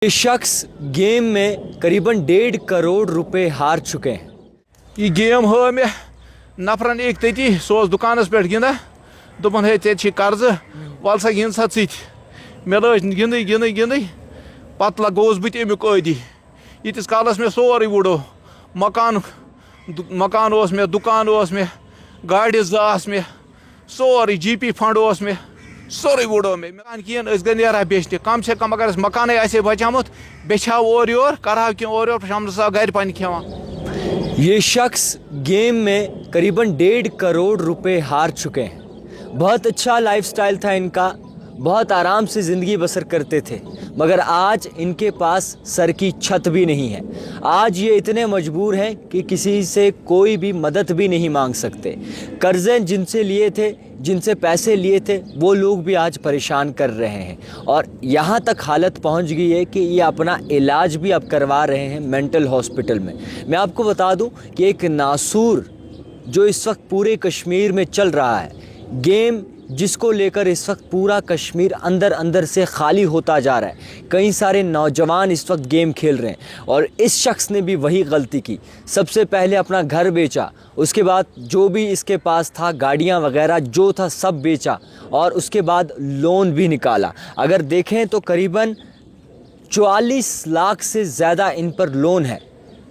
ये शख्स गेम में करीबन 1.5 करोड़ रुपए हार चुके हैं। ये गेम हो मे नफरन एक तती सो दुकानस पे गिंदा दोपन है ते कर्ज वल सा गिंद सा इत मे लज गिंद गिंद गिंद पत गोस बत अमुक आदि यीतिस कालस मे सोरे वुड़ो मकान ओस मे दुकान ओस मे गाड़ी ज़ मे सोरे जीपी फंड ओस मे सोरे वुड़ो मे कहें गई नेरा बेचने कम से कम अगर मकान बचामुत बेचाव और योर करहाव कि और हम घर पन खेवान। ये शख्स गेम में करीबन 1.5 करोड़ रुपए हार चुके हैं। बहुत अच्छा लाइफस्टाइल था इनका, बहुत आराम से ज़िंदगी बसर करते थे, मगर आज इनके पास सर की छत भी नहीं है। आज ये इतने मजबूर हैं कि किसी से कोई भी मदद भी नहीं मांग सकते। कर्ज़े जिनसे लिए थे, जिनसे पैसे लिए थे, वो लोग भी आज परेशान कर रहे हैं और यहाँ तक हालत पहुँच गई है कि ये अपना इलाज भी अब करवा रहे हैं मेंटल हॉस्पिटल में। मैं आपको बता दूं कि एक नासूर जो इस वक्त पूरे कश्मीर में चल रहा है, गेम जिसको लेकर इस वक्त पूरा कश्मीर अंदर अंदर से खाली होता जा रहा है। कई सारे नौजवान इस वक्त गेम खेल रहे हैं और इस शख्स ने भी वही गलती की। सबसे पहले अपना घर बेचा, उसके बाद जो भी इसके पास था, गाड़ियां वगैरह जो था सब बेचा और उसके बाद लोन भी निकाला। अगर देखें तो करीबन 44 लाख से ज़्यादा इन पर लोन है।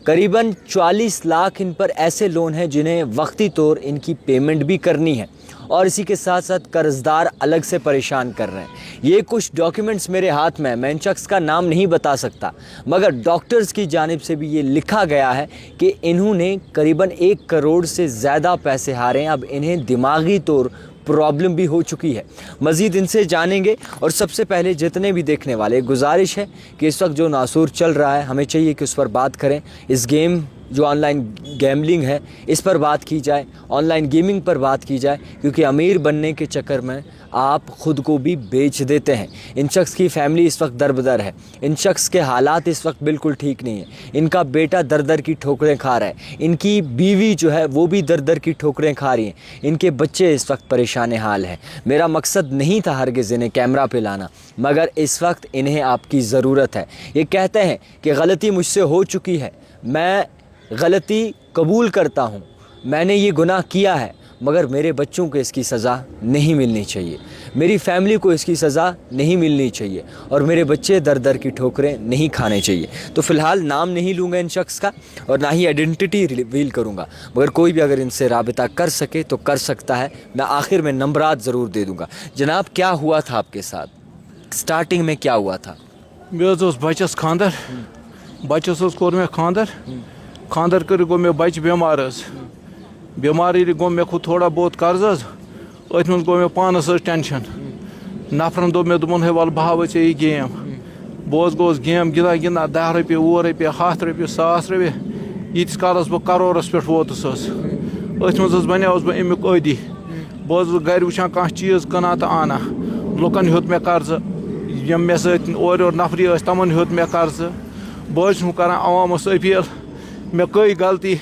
करीबन 44 लाख इन पर ऐसे लोन हैं जिन्हें वक्ती तौर इनकी पेमेंट भी करनी है और इसी के साथ साथ कर्जदार अलग से परेशान कर रहे हैं। ये कुछ डॉक्यूमेंट्स मेरे हाथ में है, मैं इन शख्स का नाम नहीं बता सकता, मगर डॉक्टर्स की जानिब से भी ये लिखा गया है कि इन्होंने करीबन 1 करोड़ से ज़्यादा पैसे हारे हैं। अब इन्हें दिमागी तौर प्रॉब्लम भी हो चुकी है। मज़ीद इनसे जानेंगे और सबसे पहले जितने भी देखने वाले, गुजारिश है कि इस वक्त जो नासूर चल रहा है, हमें चाहिए कि उस पर बात करें। इस गेम जो ऑनलाइन गैम्बलिंग है इस पर बात की जाए, ऑनलाइन गेमिंग पर बात की जाए, क्योंकि अमीर बनने के चक्कर में आप ख़ुद को भी बेच देते हैं। इन शख्स की फैमिली इस वक्त दर-बदर है, इन शख्स के हालात इस वक्त बिल्कुल ठीक नहीं है। इनका बेटा दर दर की ठोकरें खा रहा है, इनकी बीवी जो है वो भी दर दर की ठोकरें खा रही हैं, इनके बच्चे इस वक्त परेशान हाल हैं। मेरा मकसद नहीं था हरगिज़ इन्हें कैमरा पे लाना, मगर इस वक्त इन्हें आपकी ज़रूरत है। ये कहते हैं कि गलती मुझसे हो चुकी है, मैं गलती कबूल करता हूँ, मैंने ये गुनाह किया है, मगर मेरे बच्चों को इसकी सज़ा नहीं मिलनी चाहिए, मेरी फैमिली को इसकी सज़ा नहीं मिलनी चाहिए और मेरे बच्चे दर दर की ठोकरें नहीं खाने चाहिए। तो फ़िलहाल नाम नहीं लूँगा इन शख्स का और ना ही आइडेंटिटी रिवील करूँगा, मगर कोई भी अगर इनसे राबिता कर सके तो कर सकता है। मैं आखिर में नंबरात ज़रूर दे दूँगा। जनाब, क्या हुआ था आपके साथ, स्टार्टिंग में क्या हुआ था? मे बचस खानदर, बचस कोर मे खानदर कर गो मे बच बेमार, बेमार गो मे खुद थोड़ा बहुत कर्ज, अथ मज गो मे पानस टेंशन। नफरन दो मे दोपन है वल बह हाव ये गेम। बह गोस गेम गिंदा गिंदा 10 रुपये 100 रुपये 100 रुपये 100 रुपये यीतिस कालस बह करोड़स पे वोतुस। अथ मज बनियावस बह अमुक आदि। बह घर वुचान कह चीज़ कना तो आना, लुकन हेत मे कर्ज, यम मे सत और नफरी तमन हेत मे कर्ज। बह कर अवामस अपील, मे कई गलती,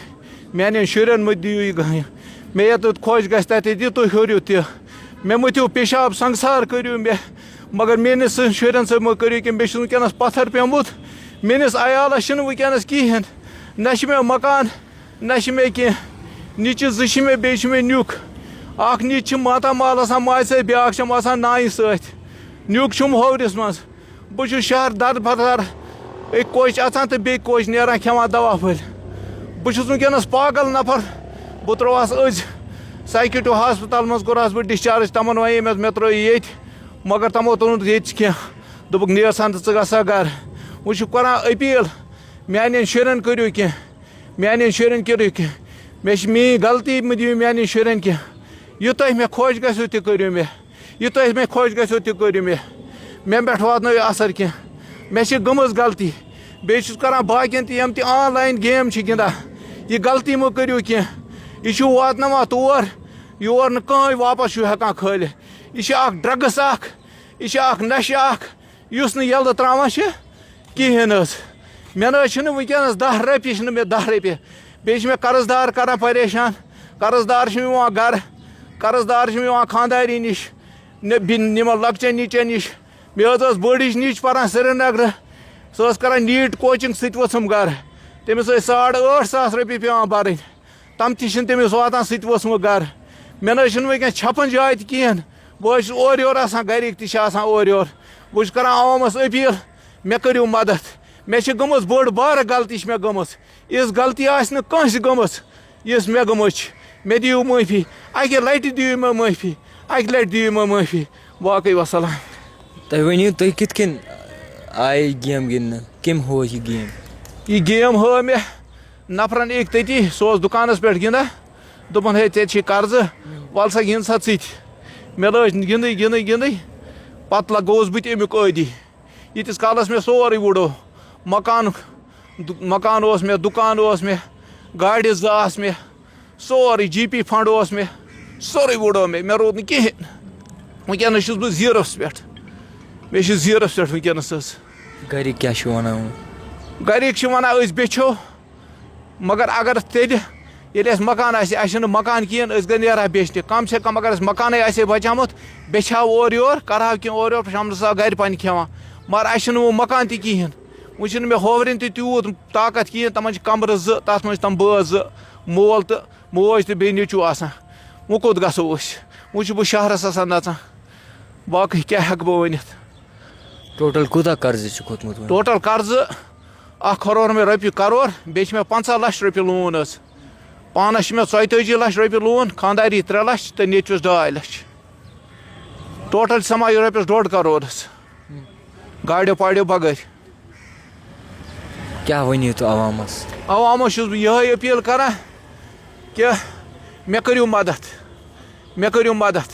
मान शुरन मत दियो मे ये खुश गि तु हूरियो तह, मे मथियो पेशाब संसार करियो मे, मगर मेनिस शुरन सत मत करियो कि मे वनकस पत्थर पेमुत। मेनिस अयालस वनकस कहें, न मे मकान न मे कह, नीच ज मे बे मे नुक, अख नीच मातामाल माज सत, ब्या नाय सत, नुक होवरिस मज। बह शहर दर बदर एक कोच अचान तो बे कोच नेरान खेवान दवा फल। बस वनकस पागल नफर, बह त्रोहस अज साइकिटो हस्पताल मज कोरस बह डिस्चार्ज। तमन वे मे त्रो ये, मगर तमो तुन ये कह, दोपक नेर सान तो गा घर। वह कर अपील, मान शुरन करियो कह, मान शुरन करियो कह, मे मी गलती मे दियो मान शुरन कह, यूत मे खुश गो तह करियो मे, यूत मे खुश गो तह करियो मे, मे पे वात असर कह, मे गमज गलती। बे कर बाकिन तम त ऑनलाइन गेम गिंदा, यह गलती मो करियो कह, यह वातना तौर योर न कहीं वापस हेकान खल। यह ड्रग्स यह नशे इस यल त्रावान कहें। मे वनकस 10 रुपये मे 10 रुपये, बे मे कर्जदार कर परेशान। कर्जदार घर, कर्जदार खानदारी निश निम लक्चन नीचे निश। मे बड़ी नीच पान श्रीनगर, सो कर नीट कोचिंग सम घर तमिस 8,500 रुपये पे बरन तम तमिस वातान सम घर मे न छपन जाए कहें बस और योर गरिक तौर योर बस कर आवामस अपील मे करू मदद मे गमस बड़ बार गलती मे गमस इस गलती आस गमस इस मे गमस मे दियो माफी अके लट दियो मे माफी अके लट दियो मे माफी बाकी वसलाम तुम वनियो तुम कित कन आय गेम गिंदने कम हो ये गेम हो मे नफरन एक तती सो दुकानस पे गिंदा दोपन है ऐ कर्ज वल सा गिंद सा मे लज गिंद गिंद गिंद पत गोस बत अमुक आदि यीतिस कालस मे सोरे वुड़ो मकान मे दुकान मे गाड़ी ज मे सोरे GP फंड मे सोरे वुड़ो मे रोद न कहें वनस बह जीरोस पे मे जीरोस पे वनस घर क्या वन गरिक वन बेचो मगर अगर तेल मकान मकान कहें गई नेरा बेचने कम से कम अगर मकान बचामुत बेचाव और योर करहा कह और योर शाम घर पन खेवान मगर वो मकान तहें वो मे होवरन तूत ताकत कहें तम कमर तथ मज तम बज मोल तो मोज तो बे नीचू वो कोत गो वो बह शहरस नचान बाकी क्या हेक बह वन टोटल कूता कर्ज खोतमुत टोटल कर्ज 1 करोड़ मे रुपये करोड़ बे मे 50 लाख रुपये लोन पानस मे 42 लाख रुपये लोन खानदारी 3 लाख तो नेचुस 2.5 लाख टोटल समाय रुपये 1.5 करोड़ गाड़ियों पाड़ियों बगैर क्या वनियो तो अवामस यह अपील कर कि मे करू मदद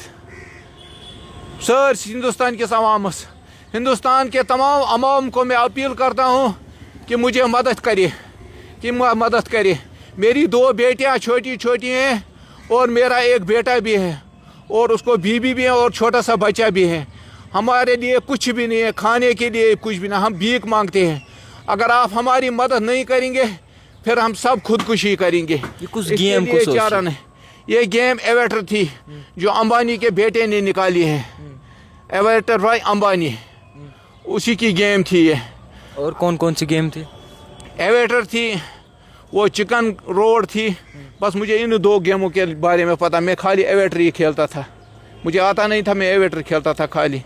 सर हिंदुस्तान के अवामस हिंदुस्तान के तमाम अवाम को मैं अपील करता हूँ कि मुझे मदद करे मेरी 2 बेटियाँ छोटी छोटी हैं और मेरा एक बेटा भी है और उसको बीवी भी है और छोटा सा बच्चा भी है हमारे लिए कुछ भी नहीं है खाने के लिए कुछ भी नहीं हम भीख मांगते हैं अगर आप हमारी मदद नहीं करेंगे फिर हम सब खुदकुशी करेंगे ये कुछ गेम को चारा नहीं ये गेम एवेटर थी जो अंबानी के बेटे ने निकाली है एवेटर भाई अंबानी उसी की गेम थी ये और कौन कौन सी गेम थी एवेटर थी वो चिकन रोड थी बस मुझे इन 2 गेमों के बारे में पता मैं खाली एवेटर ही खेलता था मुझे आता नहीं था मैं एवेटर खेलता था खाली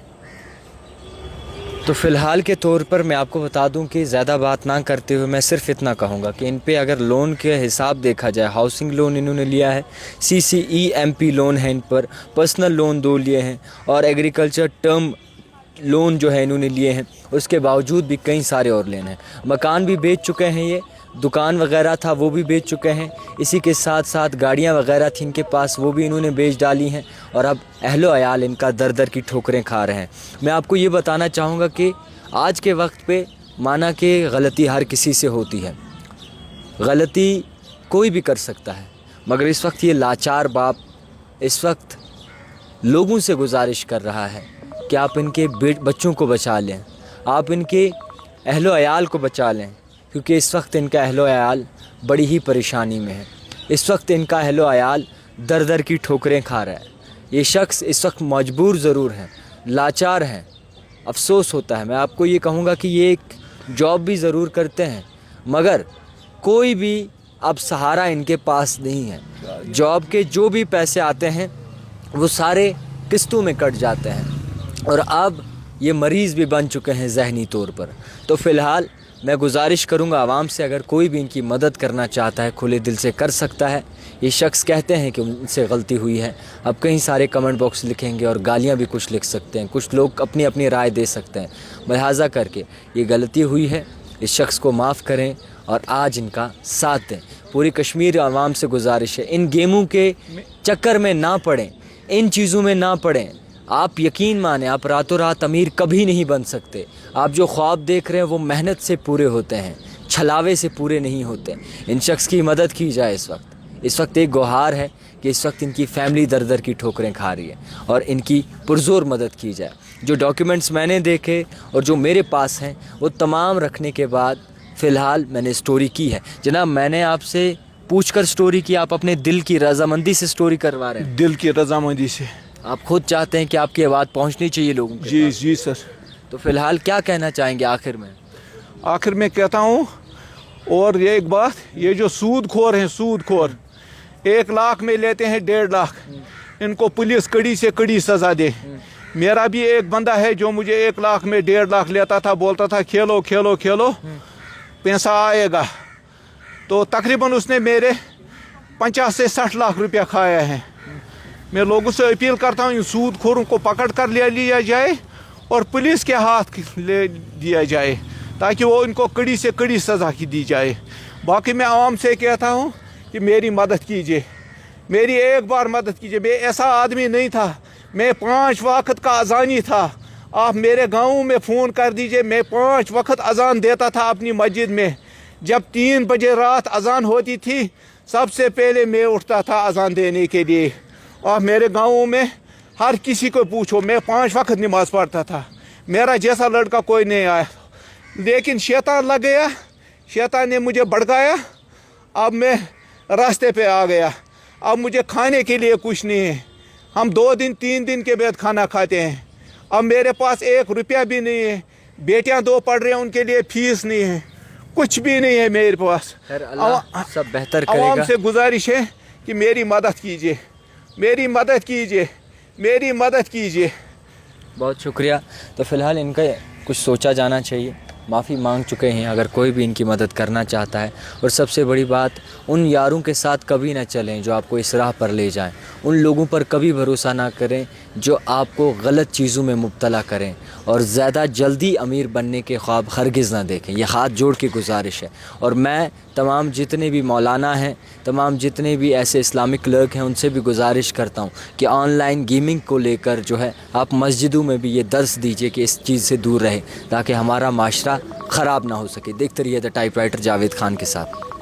तो फ़िलहाल के तौर पर मैं आपको बता दूं कि ज़्यादा बात ना करते हुए मैं सिर्फ इतना कहूँगा कि इन पे अगर लोन के हिसाब देखा जाए हाउसिंग लोन इन्होंने लिया है CCE MP लोन है इन पर पर्सनल लोन 2 लिए हैं और एग्रीकल्चर टर्म लोन जो है इन्होंने लिए हैं उसके बावजूद भी कई सारे और लेन हैं मकान भी बेच चुके हैं ये दुकान वगैरह था वो भी बेच चुके हैं इसी के साथ साथ गाड़ियाँ वगैरह थी इनके पास वो भी इन्होंने बेच डाली हैं और अब अहलो अयाल इनका दर दर की ठोकरें खा रहे हैं मैं आपको ये बताना चाहूँगा कि आज के वक्त पे माना कि गलती हर किसी से होती है गलती कोई भी कर सकता है मगर इस वक्त ये लाचार बाप इस वक्त लोगों से गुजारिश कर रहा है कि आप इनके बच्चों को बचा लें आप इनके अहलो अयाल को बचा लें क्योंकि इस वक्त इनका अहलो अयाल बड़ी ही परेशानी में है इस वक्त इनका अहलो अयाल दर दर की ठोकरें खा रहा है ये शख्स इस वक्त मजबूर ज़रूर हैं लाचार हैं अफसोस होता है मैं आपको ये कहूँगा कि ये एक जॉब भी ज़रूर करते हैं मगर कोई भी अब सहारा इनके पास नहीं है जॉब के जो भी पैसे आते हैं वो सारे किस्तों में कट जाते हैं और अब ये मरीज़ भी बन चुके हैं ज़हनी तौर पर तो फ़िलहाल मैं गुजारिश करूंगा आवाम से अगर कोई भी इनकी मदद करना चाहता है खुले दिल से कर सकता है ये शख्स कहते हैं कि उनसे गलती हुई है अब कई सारे कमेंट बॉक्स लिखेंगे और गालियां भी कुछ लिख सकते हैं कुछ लोग अपनी अपनी राय दे सकते हैं लिहाजा करके ये गलती हुई है इस शख्स को माफ़ करें और आज इनका साथ दें पूरी कश्मीर आवाम से गुजारिश है इन गेमों के चक्कर में ना पड़ें इन चीज़ों में ना पड़ें आप यकीन माने आप रातों रात अमीर कभी नहीं बन सकते आप जो ख्वाब देख रहे हैं वो मेहनत से पूरे होते हैं छलावे से पूरे नहीं होते इन शख्स की मदद की जाए इस वक्त एक गुहार है कि इस वक्त इनकी फैमिली दर दर की ठोकरें खा रही है और इनकी पुरजोर मदद की जाए जो डॉक्यूमेंट्स मैंने देखे और जो मेरे पास हैं वो तमाम रखने के बाद फ़िलहाल मैंने स्टोरी की है जनाब मैंने आपसे पूछकर स्टोरी की आप अपने दिल की रजामंदी से स्टोरी करवा रहे हैं दिल की रजामंदी से आप खुद चाहते हैं कि आपकी आवाज़ पहुंचनी चाहिए लोगों के जी जी सर तो फ़िलहाल क्या कहना चाहेंगे आखिर में आखिर में कहता हूँ, और ये एक बात, ये जो सूदखोर हैं, सूदखोर 1 लाख में लेते हैं 1.5 लाख, इनको पुलिस कड़ी से कड़ी सज़ा दे। मेरा भी एक बंदा है जो मुझे 1 लाख में 1.5 लाख लेता था, बोलता था खेलो खेलो खेलो पैसा आएगा, तो तकरीबन उसने मेरे 50 से 60 लाख रुपया खाया है। मैं लोगों से अपील करता हूँ इन सूदखोरों को पकड़ कर ले लिया जाए और पुलिस के हाथ ले दिया जाए, ताकि वो इनको कड़ी से कड़ी सज़ा की दी जाए। बाकी मैं आवाम से कहता हूँ कि मेरी मदद कीजिए, मेरी एक बार मदद कीजिए। मैं ऐसा आदमी नहीं था, मैं 5 वक्त का अजानी था। आप मेरे गाँव में फ़ोन कर दीजिए, मैं 5 वक्त अजान देता था अपनी मस्जिद में। जब 3 बजे रात अजान होती थी, सबसे पहले मैं उठता था अजान देने के लिए। और मेरे गाँव में हर किसी को पूछो, मैं 5 वक्त नमाज़ पढ़ता था। मेरा जैसा लड़का कोई नहीं आया, लेकिन शैतान लग गया, शैतान ने मुझे भड़काया। अब मैं रास्ते पे आ गया, अब मुझे खाने के लिए कुछ नहीं है। हम 2 दिन 3 दिन के बाद खाना खाते हैं। अब मेरे पास 1 रुपया भी नहीं है, बेटियां 2 पढ़ रही हैं, उनके लिए फीस नहीं है, कुछ भी नहीं है मेरे पास। अल्लाह सब बेहतर आवाम करेगा। से गुजारिश है कि मेरी मदद कीजिए, मेरी मदद कीजिए, मेरी मदद कीजिए। बहुत शुक्रिया। तो फ़िलहाल इनका कुछ सोचा जाना चाहिए, माफ़ी मांग चुके हैं अगर कोई भी इनकी मदद करना चाहता है। और सबसे बड़ी बात, उन यारों के साथ कभी ना चलें जो आपको इस राह पर ले जाएं। उन लोगों पर कभी भरोसा ना करें जो आपको गलत चीज़ों में मुब्तला करें, और ज़्यादा जल्दी अमीर बनने के ख्वाब हरगिज़ ना देखें। ये हाथ जोड़ के गुजारिश है। और मैं तमाम जितने भी मौलाना हैं, तमाम जितने भी ऐसे इस्लामिक लोग हैं, उनसे भी गुजारिश करता हूँ कि ऑनलाइन गेमिंग को लेकर जो है आप मस्जिदों में भी ये दर्स दीजिए कि इस चीज़ से दूर रहे, ताकि हमारा माशरा ख़राब ना हो सके। देखते रहिए द टाइपराइटर जावेद खान के साथ।